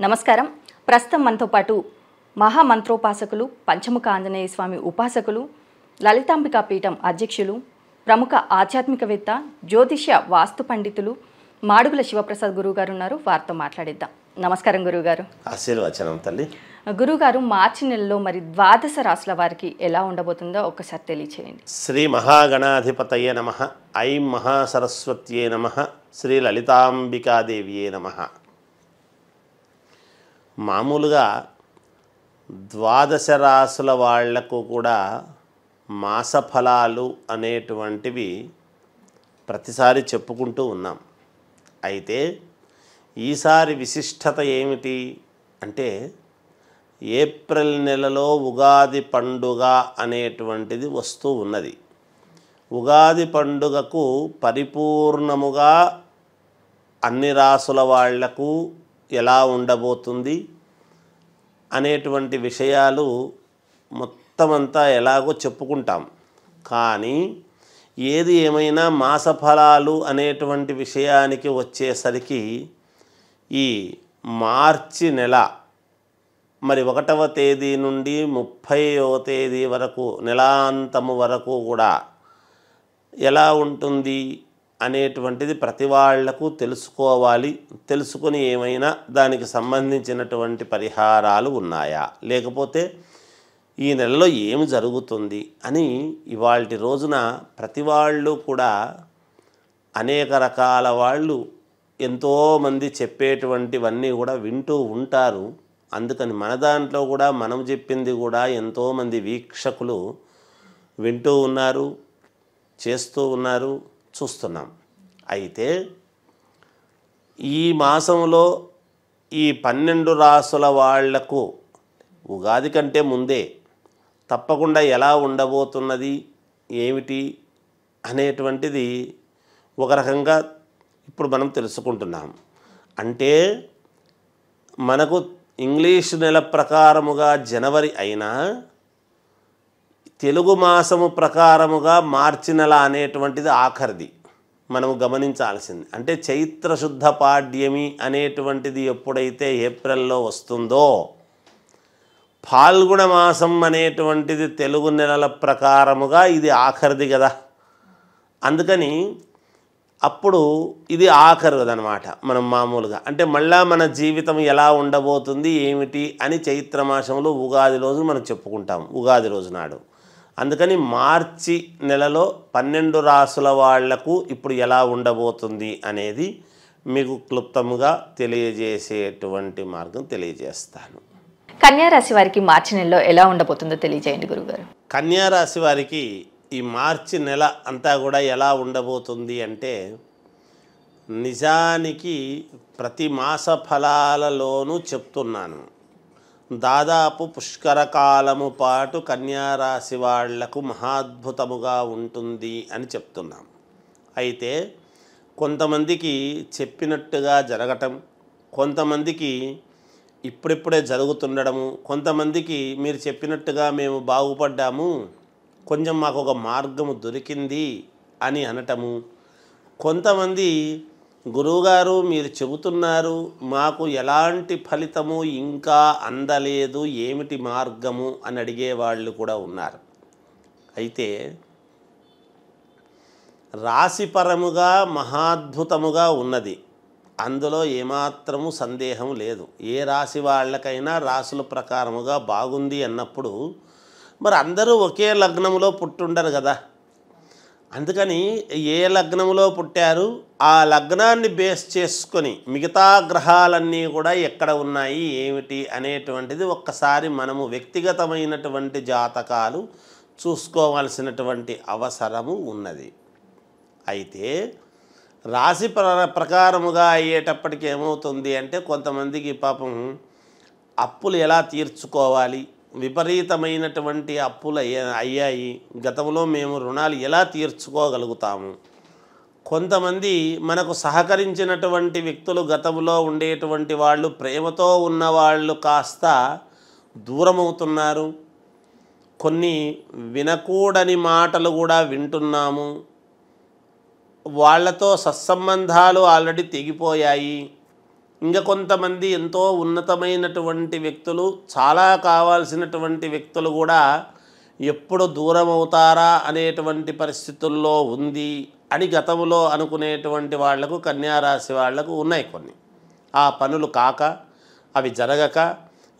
నమస్కారం. ప్రస్తుతం మనతో పాటు మహామంత్రోపాసకులు, పంచముఖ ఆంజనేయ స్వామి ఉపాసకులు, లలితాంబికా పీఠం అధ్యక్షులు, ప్రముఖ ఆధ్యాత్మికవేత్త, జ్యోతిష్య వాస్తు పండితులు మాడుగుల శివప్రసాద్ గురువుగారు ఉన్నారు. వారితో మాట్లాడిద్దాం. నమస్కారం గురువుగారు. ఆశీర్వచనం తల్లి. గురువుగారు, మార్చి నెలలో మరి ద్వాదశ రాశుల వారికి ఎలా ఉండబోతుందో ఒక్కసారి తెలియచేయండి. శ్రీ మహాగణాధిపతయే నమః. ఐం మహాసరస్వత్యే నమః. శ్రీ లలితాంబికాదేవియే నమః. మామూలుగా ద్వాదశ రాశుల వాళ్లకు కూడా మాసఫలాలు అనేటువంటివి ప్రతిసారి చెప్పుకుంటూ ఉన్నాం. అయితే ఈసారి విశిష్టత ఏమిటి అంటే, ఏప్రిల్ నెలలో ఉగాది పండుగ అనేటువంటిది వస్తూ ఉన్నది. ఉగాది పండుగకు పరిపూర్ణముగా అన్ని రాసుల వాళ్లకు ఎలా ఉండబోతుంది అనేటువంటి విషయాలు మొత్తం అంతా ఎలాగో చెప్పుకుంటాం. కానీ ఏది ఏమైనా మాసఫలాలు అనేటువంటి విషయానికి వచ్చేసరికి ఈ మార్చి నెల మరి 1వ తేదీ నుండి 30వ తేదీ వరకు, నెలాంతము వరకు కూడా ఎలా ఉంటుంది అనేటువంటిది ప్రతి వాళ్లకు తెలుసుకోవాలి. తెలుసుకుని ఏమైనా దానికి సంబంధించినటువంటి పరిహారాలు ఉన్నాయా, లేకపోతే ఈ నెలలో ఏమి జరుగుతుంది అని ఇవాల్టి రోజున ప్రతి వాళ్ళు కూడా అనేక రకాల వాళ్ళు ఎంతోమంది చెప్పేటువంటివన్నీ కూడా వింటూ ఉంటారు. అందుకని మన దాంట్లో కూడా మనం చెప్పింది కూడా ఎంతోమంది వీక్షకులు వింటూ ఉన్నారు, చేస్తూ ఉన్నారు, చూస్తున్నాం. అయితే ఈ మాసంలో ఈ 12 రాసుల వాళ్లకు ఉగాది కంటే ముందే తప్పకుండా ఎలా ఉండబోతున్నది ఏమిటి అనేటువంటిది ఒక రకంగా ఇప్పుడు మనం తెలుసుకుంటున్నాం. అంటే మనకు ఇంగ్లీష్ నెల ప్రకారముగా జనవరి అయినా తెలుగు మాసము ప్రకారముగా మార్చి నెల అనేటువంటిది ఆఖరిది మనము గమనించాల్సింది. అంటే చైత్రశుద్ధ పాడ్యమి అనేటువంటిది ఎప్పుడైతే ఏప్రిల్లో వస్తుందో, ఫాల్గుణ మాసం అనేటువంటిది తెలుగు నెలల ప్రకారముగా ఇది ఆఖరిది కదా. అందుకని అప్పుడు ఇది ఆఖరిదనమాట. మనం మామూలుగా అంటే మళ్ళా మన జీవితం ఎలా ఉండబోతుంది ఏమిటి అని చైత్రమాసంలో ఉగాది రోజు మనం చెప్పుకుంటాం, ఉగాది రోజు నాడు. అందుకని మార్చి నెలలో 12 రాసుల వాళ్లకు ఇప్పుడు ఎలా ఉండబోతుంది అనేది మీకు క్లుప్తముగా తెలియజేసేటువంటి మార్గం తెలియజేస్తాను. కన్యారాశి వారికి మార్చి నెలలో ఎలా ఉండబోతుందో తెలియజేయండి గురువుగారు. కన్యారాశి వారికి ఈ మార్చి నెల అంతా కూడా ఎలా ఉండబోతుంది అంటే, నిజానికి ప్రతి మాస ఫలాలలోనూ చెప్తున్నాను, దాదాపు పుష్కర కాలము పాటు కన్యారాశి వాళ్లకు మహాద్భుతముగా ఉంటుంది అని చెప్తున్నాం. అయితే కొంతమందికి చెప్పినట్టుగా జరగటం, కొంతమందికి ఇప్పుడిప్పుడే జరుగుతుండడము, కొంతమందికి మీరు చెప్పినట్టుగా మేము బాగుపడ్డాము, కొంచెం మాకు ఒక మార్గము దొరికింది అని అనటము, కొంతమంది గురువుగారు మీరు చెబుతున్నారు మాకు ఎలాంటి ఫలితము ఇంకా అందలేదు, ఏమిటి మార్గము అని అడిగేవాళ్ళు కూడా ఉన్నారు. అయితే రాశిపరముగా మహాద్భుతముగా ఉన్నది, అందులో ఏమాత్రము సందేహం లేదు. ఏ రాశి వాళ్ళకైనా రాశుల ప్రకారముగా బాగుంది అన్నప్పుడు మరి అందరూ ఒకే లగ్నంలో పుట్టుండరు కదా. అందుకని ఏ లగ్నంలో పుట్టారు ఆ లగ్నాన్ని బేస్ చేసుకొని మిగతా గ్రహాలన్నీ కూడా ఎక్కడ ఉన్నాయి ఏమిటి అనేటువంటిది ఒక్కసారి మనము వ్యక్తిగతమైనటువంటి జాతకాలు చూసుకోవాల్సినటువంటి అవసరము ఉన్నది. అయితే రాశి ప్రకారముగా అయ్యేటప్పటికి ఏమవుతుంది అంటే, కొంతమందికి పాపం అప్పులు ఎలా తీర్చుకోవాలి, విపరీతమైనటువంటి అప్పులు అయ్యాయి, గతంలో మేము రుణాలు ఎలా తీర్చుకోగలుగుతాము, కొంతమంది మనకు సహకరించినటువంటి వ్యక్తులు గతంలో ఉండేటువంటి వాళ్ళు, ప్రేమతో ఉన్నవాళ్ళు కాస్త దూరమవుతున్నారు, కొన్ని వినకూడని మాటలు కూడా వింటున్నాము, వాళ్లతో సత్సంబంధాలు ఆల్రెడీ తెగిపోయాయి, ఇంకా కొంతమంది ఎంతో ఉన్నతమైనటువంటి వ్యక్తులు, చాలా కావాల్సినటువంటి వ్యక్తులు కూడా ఎప్పుడు దూరం అవుతారా అనేటువంటి పరిస్థితుల్లో ఉంది అని గతంలో అనుకునేటువంటి వాళ్లకు, కన్యారాశి వాళ్లకు ఉన్నాయి కొన్ని. ఆ పనులు కాక, అవి జరగక,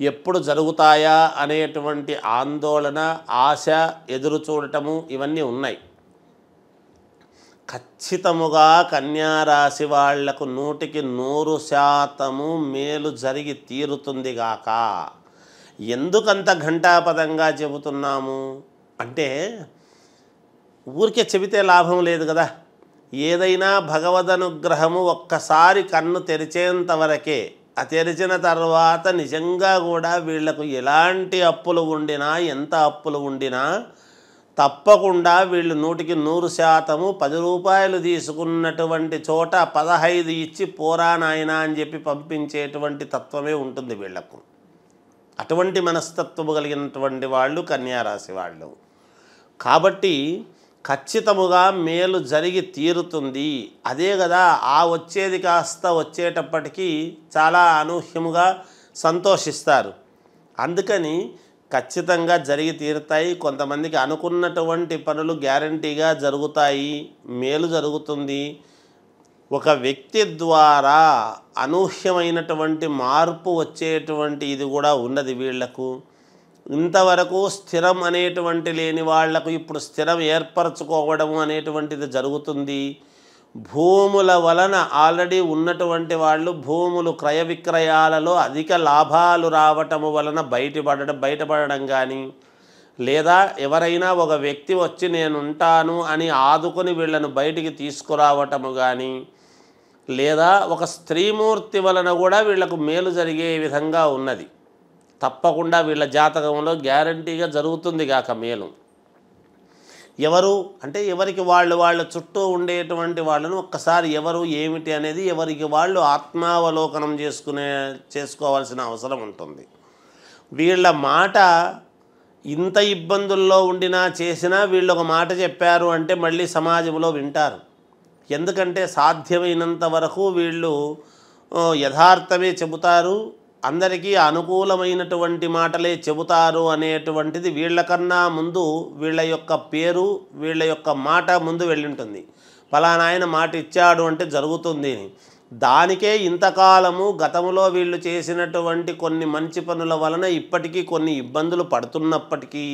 ఎప్పుడు జరుగుతాయా అనేటువంటి ఆందోళన, ఆశ, ఎదురు చూడటము ఇవన్నీ ఉన్నాయి. ఖచ్చితముగా కన్యారాశి వాళ్లకు 100% మేలు జరిగి తీరుతుంది గాక. ఎందుకంత ఘంటాపదంగా చెబుతున్నాము అంటే, ఊరికే చెబితే లాభం లేదు కదా. ఏదైనా భగవదనుగ్రహము ఒక్కసారి కన్ను తెరిచేంత వరకే. ఆ తెరిచిన తర్వాత నిజంగా కూడా వీళ్లకు ఎలాంటి అప్పులు ఉండినా, ఎంత అప్పులు ఉండినా తప్పకుండా వీళ్ళు 100% 10 రూపాయలు తీసుకున్నటువంటి చోట 15 ఇచ్చి పోరా నాయనా అని చెప్పి పంపించేటువంటి తత్వమే ఉంటుంది వీళ్లకు. అటువంటి మనస్తత్వము కలిగినటువంటి వాళ్ళు కన్యారాశి వాళ్ళు. కాబట్టి ఖచ్చితముగా మేలు జరిగి తీరుతుంది. అదే కదా, ఆ వచ్చేది కాస్త వచ్చేటప్పటికీ చాలా అనూహ్యముగా సంతోషిస్తారు. అందుకని ఖచ్చితంగా జరిగి తీరుతాయి. కొంతమందికి అనుకున్నటువంటి పనులు గ్యారంటీగా జరుగుతాయి, మేలు జరుగుతుంది. ఒక వ్యక్తి ద్వారా అనూహ్యమైనటువంటి మార్పు వచ్చేటువంటి ఇది కూడా ఉన్నది వీళ్లకు. ఇంతవరకు స్థిరం అనేటువంటి లేని వాళ్లకు ఇప్పుడు స్థిరం ఏర్పరచుకోవడం అనేటువంటిది జరుగుతుంది. భూముల వలన ఆల్రెడీ ఉన్నటువంటి వాళ్ళు భూములు క్రయ విక్రయాలలో అధిక లాభాలు రావటము వలన బయటపడడం కానీ, లేదా ఎవరైనా ఒక వ్యక్తి వచ్చి నేనుంటాను అని ఆదుకొని వీళ్ళను బయటికి తీసుకురావటము కానీ, లేదా ఒక స్త్రీమూర్తి వలన కూడా వీళ్లకు మేలు జరిగే విధంగా ఉన్నది. తప్పకుండా వీళ్ళ జాతకంలో గ్యారంటీగా జరుగుతుంది గాక మేలు. ఎవరు అంటే ఎవరికి వాళ్ళ చుట్టూ ఉండేటువంటి వాళ్ళను ఒక్కసారి ఎవరు ఏమిటి అనేది ఎవరికి వాళ్ళు ఆత్మావలోకనం చేసుకోవాల్సిన అవసరం ఉంటుంది. వీళ్ళ మాట ఇంత ఇబ్బందుల్లో ఉండినా చేసినా వీళ్ళు ఒక మాట చెప్పారు అంటే మళ్ళీ సమాజంలో వింటారు. ఎందుకంటే సాధ్యమైనంత వరకు వీళ్ళు యథార్థమే చెబుతారు, అందరికీ అనుకూలమైనటువంటి మాటలే చెబుతారు అనేటువంటిది వీళ్ళకన్నా ముందు వీళ్ళ యొక్క పేరు, వీళ్ళ యొక్క మాట ముందు వెళ్ళుంటుంది. ఫలానా ఆయన మాట ఇచ్చాడు అంటే జరుగుతుంది. దానికే ఇంతకాలము గతంలో వీళ్ళు చేసినటువంటి కొన్ని మంచి పనుల వలన ఇప్పటికీ కొన్ని ఇబ్బందులు పడుతున్నప్పటికీ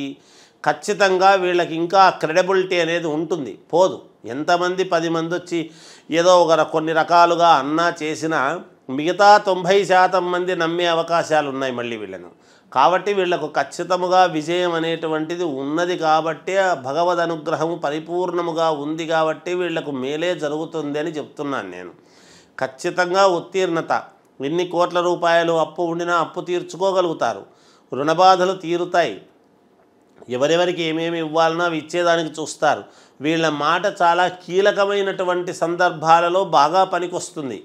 ఖచ్చితంగా వీళ్ళకి ఇంకా క్రెడిబిలిటీ అనేది ఉంటుంది, పోదు. ఎంతమంది 10 మంది వచ్చి ఏదో కొన్ని రకాలుగా అన్నా చేసినా మిగతా 90% మంది నమ్మే అవకాశాలు ఉన్నాయి మళ్ళీ వీళ్ళను. కాబట్టి వీళ్లకు ఖచ్చితముగా విజయం అనేటువంటిది ఉన్నది కాబట్టి, భగవద్ అనుగ్రహము పరిపూర్ణముగా ఉంది కాబట్టి వీళ్లకు మేలే జరుగుతుంది అని చెప్తున్నాను నేను. ఖచ్చితంగా ఉత్తీర్ణత. ఎన్ని కోట్ల రూపాయలు అప్పు ఉండినా అప్పు తీర్చుకోగలుగుతారు, రుణబాధలు తీరుతాయి. ఎవరెవరికి ఏమేమి ఇవ్వాలనో అవి ఇచ్చేదానికి చూస్తారు. వీళ్ళ మాట చాలా కీలకమైనటువంటి సందర్భాలలో బాగా పనికొస్తుంది,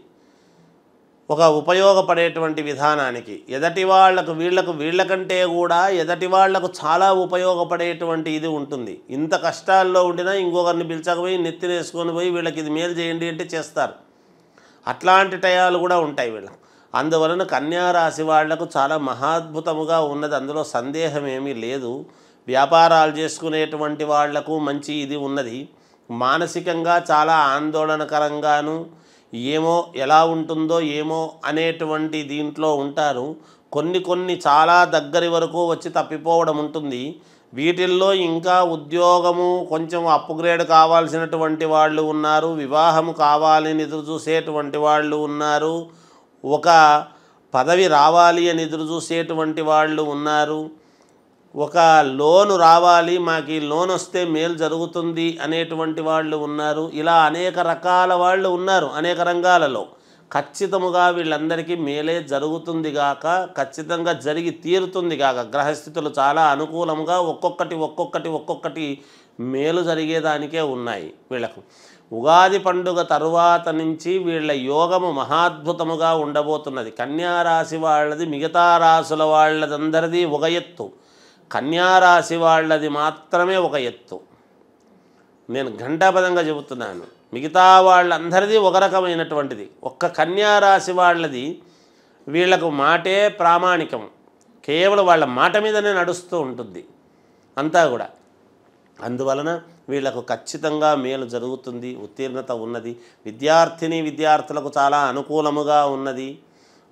ఒక ఉపయోగపడేటువంటి విధానానికి. ఎదటి వాళ్లకు వీళ్ళకంటే కూడా ఎదటి వాళ్లకు చాలా ఉపయోగపడేటువంటి ఇది ఉంటుంది. ఇంత కష్టాల్లో ఉండినా ఇంకొకరిని పిలిచకపోయి నెత్తినేసుకొని పోయి వీళ్ళకి ఇది మేలు చేయండి అంటే చేస్తారు. అట్లాంటి టయాలు కూడా ఉంటాయి వీళ్ళకు. అందువలన కన్యారాశి వాళ్లకు చాలా మహాద్భుతముగా ఉన్నది, అందులో సందేహం ఏమీ లేదు. వ్యాపారాలు చేసుకునేటువంటి వాళ్లకు మంచి ఇది ఉన్నది. మానసికంగా చాలా ఆందోళనకరంగాను, ఏమో ఎలా ఉంటుందో ఏమో అనేటువంటి దీంట్లో ఉంటారు. కొన్ని చాలా దగ్గరి వరకు వచ్చి తప్పిపోవడం ఉంటుంది. వీటిల్లో ఇంకా ఉద్యోగము కొంచెం అప్గ్రేడ్ కావాల్సినటువంటి వాళ్ళు ఉన్నారు, వివాహము కావాలని ఎదురు చూసేటువంటి వాళ్ళు ఉన్నారు, ఒక పదవి రావాలి అని ఎదురు చూసేటువంటి వాళ్ళు ఉన్నారు, ఒక లోను రావాలి, మాకు ఈ లోన్ వస్తే మేలు జరుగుతుంది అనేటువంటి వాళ్ళు ఉన్నారు. ఇలా అనేక రకాల వాళ్ళు ఉన్నారు అనేక రంగాలలో. ఖచ్చితముగా వీళ్ళందరికీ మేలే జరుగుతుంది గాక, ఖచ్చితంగా జరిగి తీరుతుంది గాక. గ్రహస్థితులు చాలా అనుకూలంగా ఒక్కొక్కటి మేలు జరిగేదానికే ఉన్నాయి వీళ్ళకు. ఉగాది పండుగ తరువాత నుంచి వీళ్ళ యోగము మహాద్భుతముగా ఉండబోతున్నది. కన్యారాశి వాళ్ళది మిగతా రాశుల వాళ్ళదందరిది ఒక ఎత్తు, కన్యారాశి వాళ్ళది మాత్రమే ఒక ఎత్తు. నేను ఘంటాపదంగా చెబుతున్నాను. మిగతా వాళ్ళందరిది ఒక రకమైనటువంటిది. ఒక్క కన్యారాశి వాళ్ళది వీళ్లకు మాటే ప్రామాణికం, కేవలం వాళ్ళ మాట మీదనే నడుస్తూ ఉంటుంది అంతా కూడా. అందువలన వీళ్లకు ఖచ్చితంగా మేలు జరుగుతుంది, ఉత్తీర్ణత ఉన్నది. విద్యార్థులకు చాలా అనుకూలముగా ఉన్నది,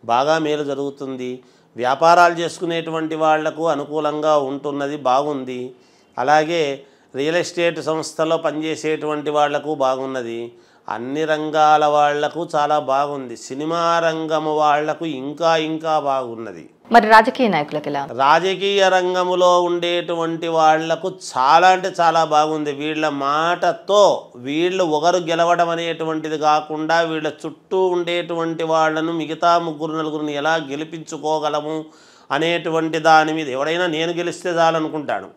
బాగా మేలు జరుగుతుంది. వ్యాపారాలు చేసుకునేటువంటి వాళ్లకు అనుకూలంగా ఉంటున్నది, బాగుంది. అలాగే రియల్ ఎస్టేట్ సంస్థలో పనిచేసేటువంటి వాళ్లకు బాగున్నది. అన్ని రంగాల వాళ్లకు చాలా బాగుంది. సినిమా రంగము వాళ్లకు ఇంకా ఇంకా బాగున్నది. మరి రాజకీయ నాయకులకు ఎలా? రాజకీయ రంగములో ఉండేటువంటి వాళ్లకు చాలా అంటే చాలా బాగుంది. వీళ్ళ మాటతో వీళ్ళు ఒకరు గెలవడం అనేటువంటిది కాకుండా వీళ్ళ చుట్టూ ఉండేటువంటి వాళ్లను మిగతా 3-4 ఎలా గెలిపించుకోగలము అనేటువంటి దాని మీద ఎవడైనా నేను గెలిస్తే చాలనుకుంటాడు.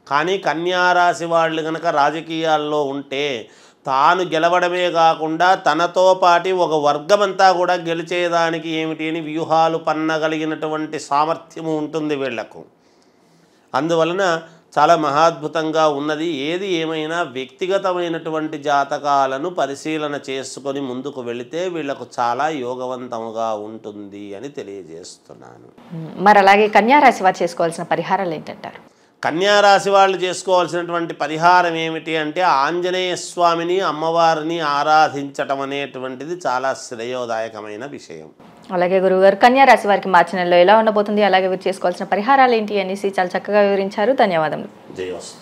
కానీ కన్యారాశి వాళ్ళు కనుక రాజకీయాల్లో ఉంటే తాను గెలవడమే కాకుండా తనతో పాటి ఒక వర్గమంతా కూడా గెలిచేదానికి ఏమిటి అని వ్యూహాలు పన్నగలిగినటువంటి సామర్థ్యము ఉంటుంది వీళ్లకు. అందువలన చాలా మహాద్భుతంగా ఉన్నది. ఏది ఏమైనా వ్యక్తిగతమైనటువంటి జాతకాలను పరిశీలన చేసుకొని ముందుకు వెళితే వీళ్లకు చాలా యోగవంతముగా ఉంటుంది అని తెలియజేస్తున్నాను. మరి అలాగే కన్యారాశి వారు చేసుకోవాల్సిన పరిహారాలు ఏంటంటారు? కన్యారాశి వాళ్ళు చేసుకోవాల్సినటువంటి పరిహారం ఏమిటి అంటే ఆంజనేయ స్వామిని, అమ్మవారిని ఆరాధించటం అనేటువంటిది చాలా శ్రేయోదాయకమైన విషయం. అలాగే గురువుగారు, కన్యారాశి వారికి మార్చి నెలలో ఎలా ఉండబోతుంది, అలాగే వీరు చేసుకోవాల్సిన పరిహారాలు ఏంటి అనేసి చాలా చక్కగా వివరించారు. ధన్యవాదములు. జయోస్తు.